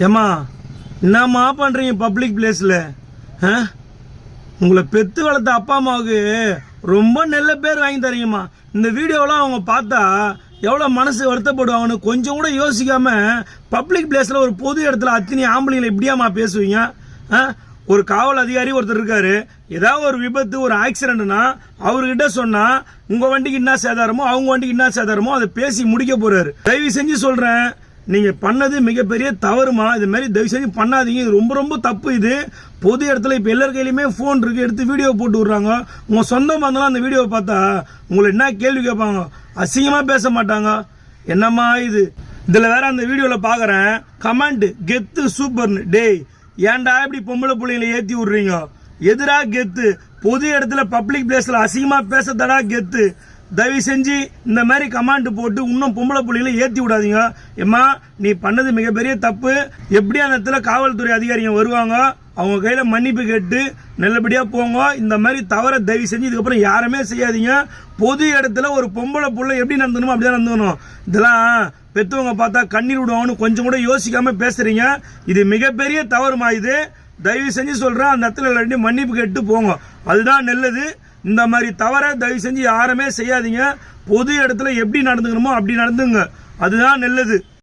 ஏமா என்னம்மா பண்றீங்க பப்ளிக் பிளேஸ்ல? உங்களை பெத்து வளர்த்த அப்பா அம்மாவுக்கு ரொம்ப நல்ல பேர் வாங்கி தரீங்கம்மா. இந்த வீடியோலாம் அவங்க பார்த்தா எவ்வளவு மனசு வருத்தப்படுவாங்கன்னு கொஞ்சம் கூட யோசிக்காம பப்ளிக் பிளேஸ்ல ஒரு பொது இடத்துல அத்தனை ஆம்பளைங்களை இப்படியாமா பேசுவீங்க? ஒரு காவல் அதிகாரி ஒருத்தர் இருக்காரு, ஏதாவது ஒரு விபத்து ஒரு ஆக்சிடென்ட்னா அவர்கிட்ட சொன்னா உங்க வண்டிக்கு என்ன சேதாரமோ அவங்க வண்டிக்கு என்ன சேதாரமோ அதை பேசி முடிக்க போறாரு. தயவு செஞ்சு சொல்றேன், நீங்க பண்ணது மிகப்பெரிய தவறுமா. இது மாதிரி தயவு செஞ்சு பண்ணாதீங்க. இது ரொம்ப ரொம்ப தப்பு. இது பொது இடத்துல இப்ப எல்லார் கையிலுமே போன் இருக்கு, எடுத்து வீடியோ போட்டு விடுறாங்க. உங்க சொந்த பந்தெல்லாம் அந்த வீடியோவை பார்த்தா உங்களை என்ன கேள்வி கேட்பாங்க? அசிங்கமா பேச மாட்டாங்க. என்னம்மா இது? இதுல வேற அந்த வீடியோல பாக்குறேன் கமெண்ட் கெத்து சூப்பர்னு. டேய் ஏன்டா இப்படி பொம்பளை பிள்ளைங்களை ஏத்தி விடுறீங்க? எதிரா கெத்து? பொது இடத்துல பப்ளிக் பிளேஸ்ல அசிங்கமா பேசத்தடா கெத்து. தயவு செஞ்சு இந்த மாதிரி கமாண்ட் போட்டு இன்னும் பொம்பளை புள்ளிகளை ஏத்தி விடாதீங்க. ஏமா நீ பண்ணது மிகப்பெரிய தப்பு. எப்படி அந்த இடத்துல காவல்துறை அதிகாரிங்க வருவாங்க, அவங்க கையில மன்னிப்பு கேட்டு நல்லபடியா போங்க. இந்த மாதிரி தவற தயவு செஞ்சு இதுக்கப்புறம் யாருமே செய்யாதீங்க. பொது இடத்துல ஒரு பொம்பளை புள்ள எப்படி நடந்தணுமோ அப்படிதான் நடந்துக்கணும். இதெல்லாம் பெத்தவங்க பார்த்தா கண்ணீர் விடுவாங்கன்னு கொஞ்சம் கூட யோசிக்காம பேசுறீங்க. இது மிகப்பெரிய தவறுமா. இது தயவு செஞ்சு சொல்றேன், அந்த இடத்துல மன்னிப்பு கேட்டு போங்க, அதுதான் நல்லது. இந்த மாதிரி தவற தயவு செஞ்சு யாருமே செய்யாதீங்க. பொது இடத்துல எப்படி நடந்துக்கணுமோ அப்படி நடந்துங்க, அதுதான் நல்லது.